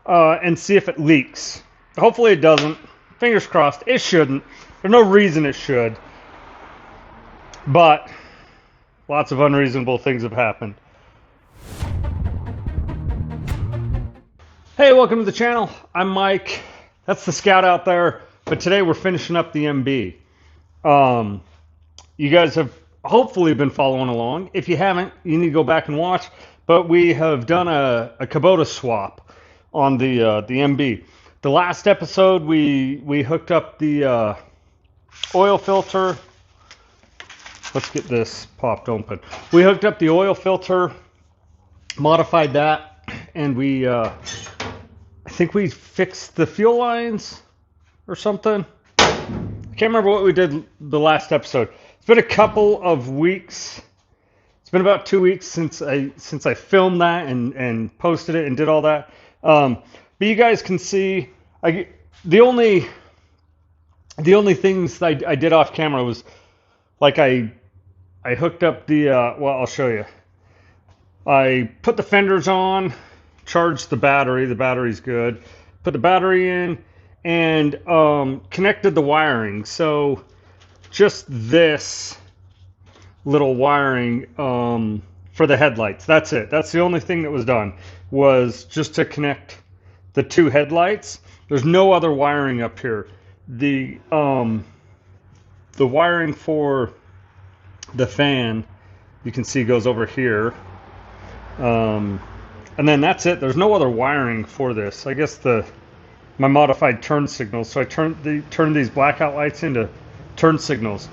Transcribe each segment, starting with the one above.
and see if it leaks. Hopefully it doesn't. Fingers crossed. It shouldn't. There's no reason it should. But lots of unreasonable things have happened. Hey, welcome to the channel. I'm Mike. That's the Scout out there. But today we're finishing up the MB. You guys have hopefully been following along. If you haven't, you need to go back and watch. But we have done a Kubota swap on the MB. The last episode we hooked up the oil filter. Let's get this popped open. We hooked up the oil filter, modified that, and we I think we fixed the fuel lines or something. I can't remember what we did the last episode. It's been a couple of weeks. It's been about 2 weeks since I filmed that and posted it and did all that. But you guys can see, the only things I did off camera was like I hooked up the well, I'll show you. I put the fenders on, charged the battery. The battery's good. Put the battery in and connected the wiring. So just this little wiring for the headlights. That's it. That's the only thing that was done, was just to connect the two headlights. There's no other wiring up here. The wiring for the fan, you can see, goes over here. And then that's it. There's no other wiring for this. I guess my modified turn signals. So I turned these blackout lights into turn signals.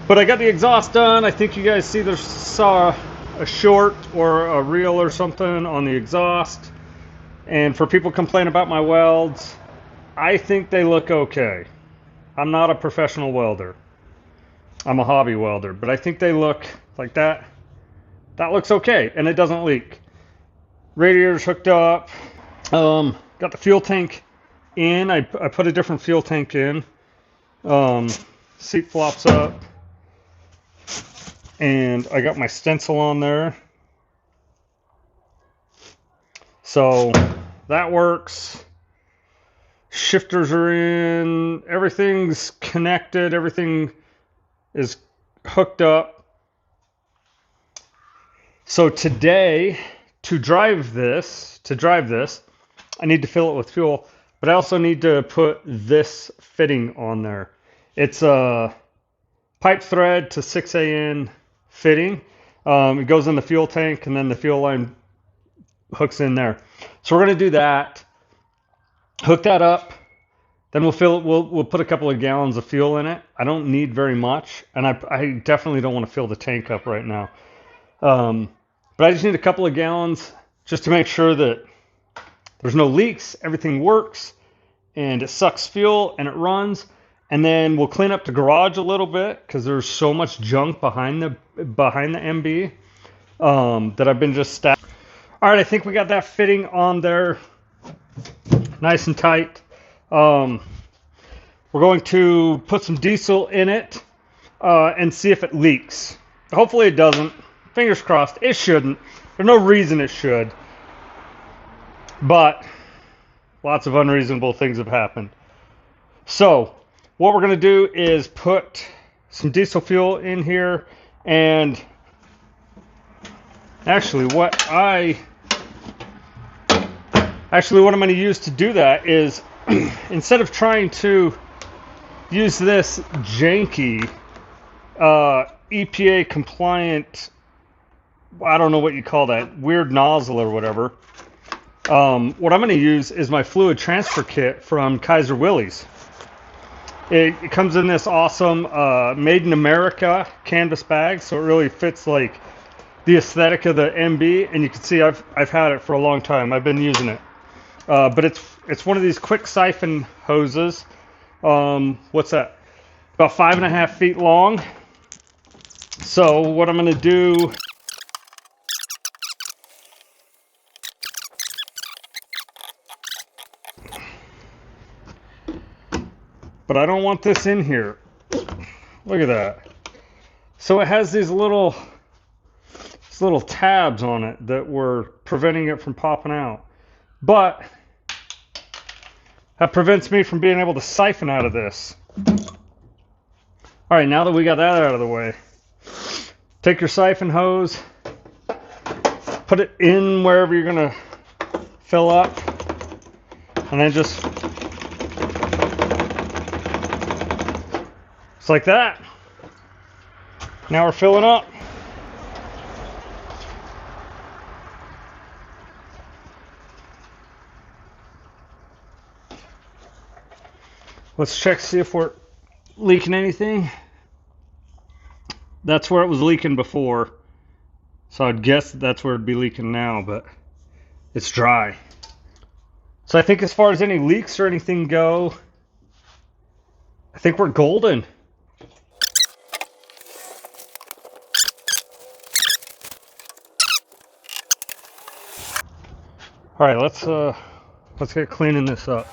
But I got the exhaust done. I think you guys saw a short or a reel or something on the exhaust. And for people complaining about my welds, I think they look okay. I'm not a professional welder. I'm a hobby welder, but I think they look like that. That looks okay, and it doesn't leak. Radiator's hooked up. Got the fuel tank in. I put a different fuel tank in. Seat flops up. And I got my stencil on there. So that works. Shifters are in. Everything's connected. Everything is hooked up. So today, to drive this, I need to fill it with fuel, but I also need to put this fitting on there. It's a pipe thread to 6AN fitting. It goes in the fuel tank, and then the fuel line hooks in there. So we're going to do that. Hook that up. Then we'll fill it. We'll put a couple of gallons of fuel in it. I don't need very much, and I definitely don't want to fill the tank up right now. But I just need a couple of gallons just to make sure that there's no leaks, everything works, and it sucks fuel and it runs. And then we'll clean up the garage a little bit because there's so much junk behind the MB that I've been just stacking. All right, I think we got that fitting on there, nice and tight. We're going to put some diesel in it and see if it leaks. Hopefully it doesn't. Fingers crossed. It shouldn't. There's no reason it should. But lots of unreasonable things have happened. So what we're going to do is put some diesel fuel in here, and actually what I'm going to use to do that is instead of trying to use this janky EPA compliant, I don't know what you call that, weird nozzle or whatever, what I'm going to use is my fluid transfer kit from Kaiser Willys. It comes in this awesome made in America canvas bag, so it really fits like the aesthetic of the MB, and you can see I've had it for a long time. I've been using it. But it's one of these quick siphon hoses. What's that? About 5.5 feet long. So what I'm going to do, but I don't want this in here. Look at that. So it has these little tabs on it that were preventing it from popping out. But That prevents me from being able to siphon out of this. All right, now that we got that out of the way, take your siphon hose, put it in wherever you're gonna fill up, and then just like that. Now we're filling up. Let's check, see if we're leaking anything. That's where it was leaking before, so I'd guess that's where it'd be leaking now, but it's dry. So I think as far as any leaks or anything go, I think we're golden. All right, let's get cleaning this up.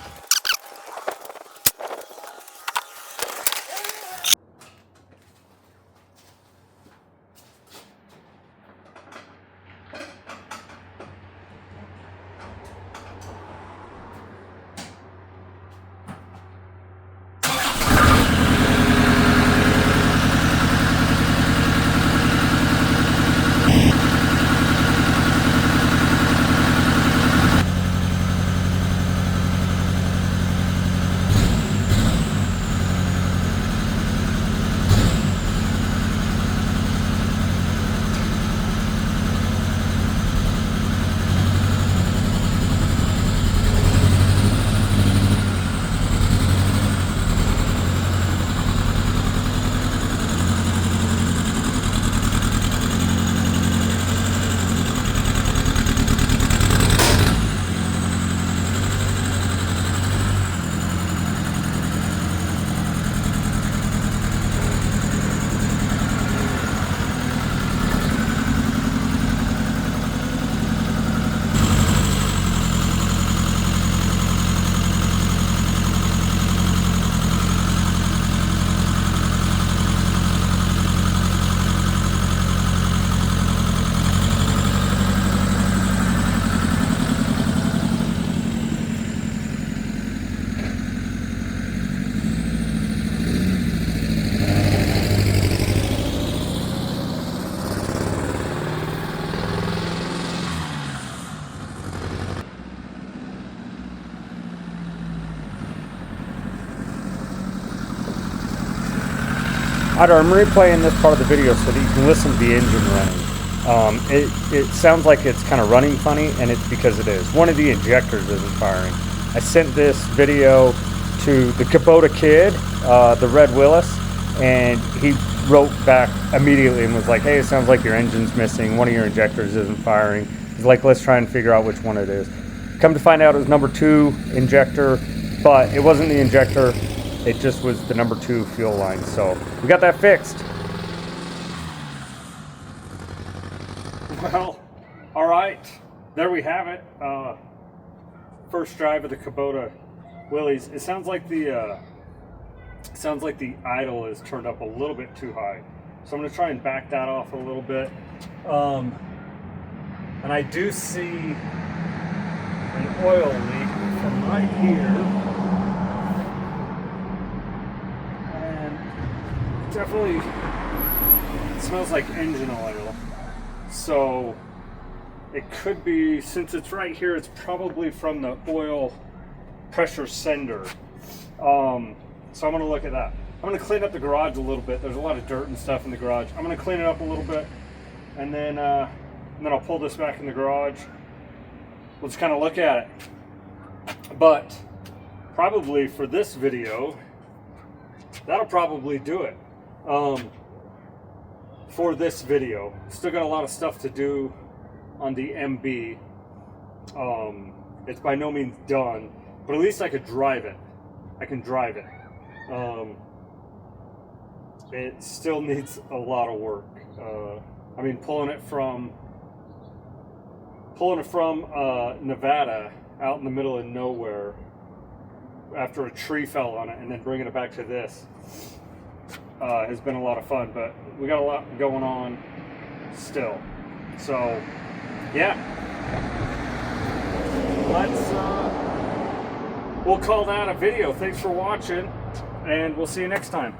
Alright, I'm replaying this part of the video so that you can listen to the engine running. It sounds like it's kind of running funny, and it's because it is. One of the injectors isn't firing. I sent this video to the Kubota kid, the red Willys, and he wrote back immediately and was like, hey, it sounds like your engine's missing, one of your injectors isn't firing. He's like, let's try and figure out which one it is. Come to find out it was number 2 injector, but it wasn't the injector. It just was the number 2 fuel line, so we got that fixed. Well, all right, there we have it. First drive of the Kubota Willys. It sounds like the idle is turned up a little bit too high, so I'm going to try and back that off a little bit. And I do see an oil leak from right here. Definitely smells like engine oil, so it could be, since it's right here, it's probably from the oil pressure sender. So I'm going to look at that. I'm going to clean up the garage a little bit. There's a lot of dirt and stuff in the garage. I'm going to clean it up a little bit, and then I'll pull this back in the garage. Let's kind of look at it. But probably for this video, that'll probably do it. For this video, still got a lot of stuff to do on the MB. It's by no means done, but at least I could drive it. I can drive it. It still needs a lot of work. I mean, pulling it from Nevada out in the middle of nowhere after a tree fell on it, and then bringing it back to this has been a lot of fun, but we got a lot going on still. So yeah, we'll call that a video. Thanks for watching, and we'll see you next time.